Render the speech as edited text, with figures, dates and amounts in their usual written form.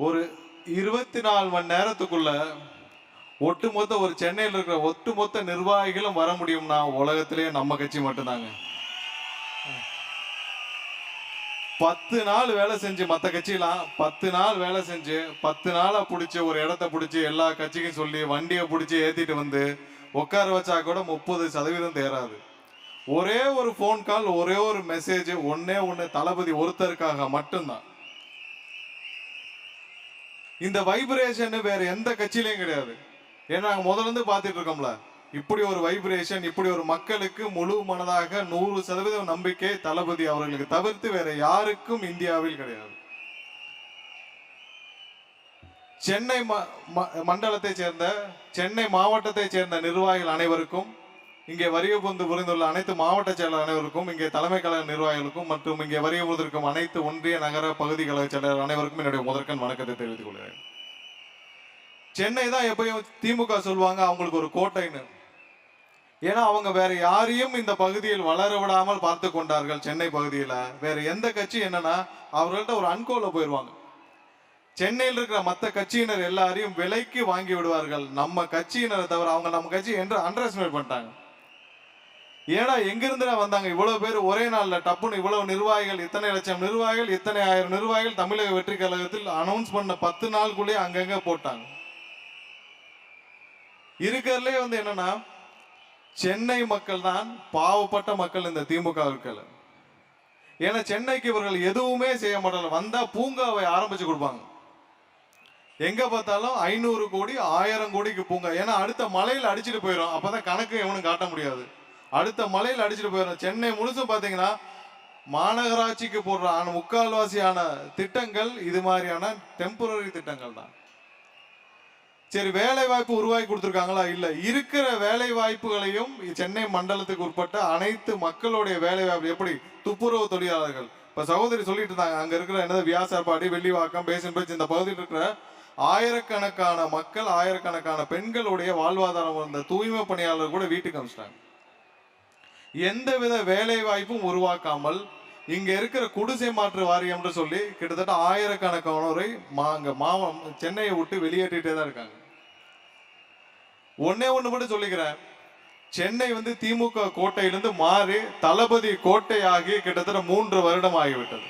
ஒரு 24 மணி நேரத்துக்குள்ள ஒட்டுமொத்த ஒரு சென்னையில் இருக்கிற ஒட்டுமொத்த நிர்வாகிகளும் வர முடியும்னா உலகத்திலேயே நம்ம கட்சி மட்டும்தாங்க. 10 நாள் வேலை செஞ்சு, மற்ற கட்சியெல்லாம் 10 நாள் வேலை செஞ்சு 10 நாளா பிடிச்சி ஒரு இடத்த பிடிச்சி எல்லா கட்சிக்கும் சொல்லி வண்டியை பிடிச்சி ஏற்றிட்டு வந்து உட்கார வச்சா கூட 30% தேராது. ஒரே ஒரு ஃபோன் கால், ஒரே ஒரு மெசேஜ், ஒன்னே ஒன்று தளபதி ஒருத்தருக்காக மட்டும்தான். இந்த வைப்ரேஷன் வேற எந்த கட்சியிலையும் கிடையாது. ஏன்னா முதல்ல இருந்து பார்த்துட்டு இருக்கோம்ல, இப்படி ஒரு வைப்ரேஷன், இப்படி ஒரு மக்களுக்கு முழு மனதாக 100% நம்பிக்கை தளபதி அவர்களுக்கு தவிர்த்து வேற யாருக்கும் இந்தியாவில் கிடையாது. சென்னை மண்டலத்தை சேர்ந்த, சென்னை மாவட்டத்தை சேர்ந்த நிர்வாகிகள் அனைவருக்கும், இங்கே வருகை புரிந்துள்ள அனைத்து மாவட்ட செயலர் அனைவருக்கும், இங்கே தலைமை கழக நிர்வாகிகளுக்கும் மற்றும் இங்கே வருகை புரிந்திருக்கும் அனைத்து ஒன்றிய நகர பகுதி கழக செயலர் அனைவருக்கும் என்னுடைய முதற்கண் வணக்கத்தை தெரிவித்துக் கொள்கிறேன். சென்னை தான் எப்பயும் திமுக சொல்லுவாங்க அவங்களுக்கு ஒரு கோட்டைன்னு. ஏன்னா அவங்க வேற யாரையும் இந்த பகுதியில் வளர விடாமல் பார்த்து கொண்டார்கள். சென்னை பகுதியில் வேற எந்த கட்சி என்னன்னா அவர்கள்ட்ட ஒரு அன்கோல போயிடுவாங்க. சென்னையில் இருக்கிற மற்ற கட்சியினர் எல்லாரையும் விலைக்கு வாங்கி விடுவார்கள். நம்ம கட்சியினரை தவிர அவங்க நம்ம கட்சி என்று அண்டர் எஸ்டிமேட் பண்ணிட்டாங்க. ஏன்னா எங்கிருந்து வந்தாங்க இவ்வளவு பேர் ஒரே நாள்ல டப்புன்னு இவ்வளவு நிர்வாகிகள், இத்தனை லட்சம் நிர்வாகிகள், இத்தனை ஆயிரம் நிர்வாகிகள் தமிழக வெற்றி கழகத்தில் அனௌன்ஸ் பண்ண 10 நாளுக்குள்ளே அங்கங்க போட்டாங்க. இருக்கிறதுலே என்னன்னா சென்னை மக்கள் தான் பாவப்பட்ட மக்கள் இந்த திமுக இருக்கல. ஏன்னா சென்னைக்கு இவர்கள் எதுவுமே செய்ய மாட்டாங்க. வந்தா பூங்காவை ஆரம்பிச்சு கொடுப்பாங்க. எங்க பார்த்தாலும் 500 கோடி 1000 கோடிக்கு பூங்கா. ஏன்னா அடுத்த மலையில் அடிச்சுட்டு போயிடும். அப்பதான் கணக்கு எவனும் காட்ட முடியாது. அடுத்த மலையில் அடிச்சுட்டு போயிடும். சென்னை முழுசும் பாத்தீங்கன்னா மாநகராட்சிக்கு போடுற முக்கால்வாசியான திட்டங்கள் இது மாதிரியான டெம்பரரி திட்டங்கள் தான். சரி, வேலை வாய்ப்பு உருவாக்கி கொடுத்துருக்காங்களா? இல்ல. இருக்கிற வேலை வாய்ப்புகளையும் சென்னை மண்டலத்துக்கு உட்பட்ட அனைத்து மக்களுடைய வேலை வாய்ப்பு, எப்படி துப்புரவு தொழிலாளர்கள், இப்ப சகோதரி சொல்லிட்டு இருந்தாங்க, அங்க இருக்கிற என்னது வியாசார்பாடி, வெள்ளிவாக்கம், பேசன் பிரிட்ஜ், இந்த பகுதியில் இருக்கிற ஆயிரக்கணக்கான மக்கள், ஆயிரக்கணக்கான பெண்களுடைய வாழ்வாதாரம் வந்த தூய்மை பணியாளர் கூட வீட்டுக்கு அனுப்பிச்சிட்டாங்க. எந்தவித வேலை வாய்ப்பும் உருவாக்காமல் இங்க இருக்கிற குடிசை மாற்று வாரியம் என்று சொல்லி கிட்டத்தட்ட ஆயிரக்கணக்கானோரை சென்னையை விட்டு வெளியேற்றிட்டே தான் இருக்காங்க. ஒன்னே ஒண்ணு மட்டும் சொல்லிக்கிறேன், சென்னை திமுக கோட்டையிலிருந்து மாறி தளபதி கோட்டையாகி கிட்டத்தட்ட 3 வருடம் ஆகிவிட்டது.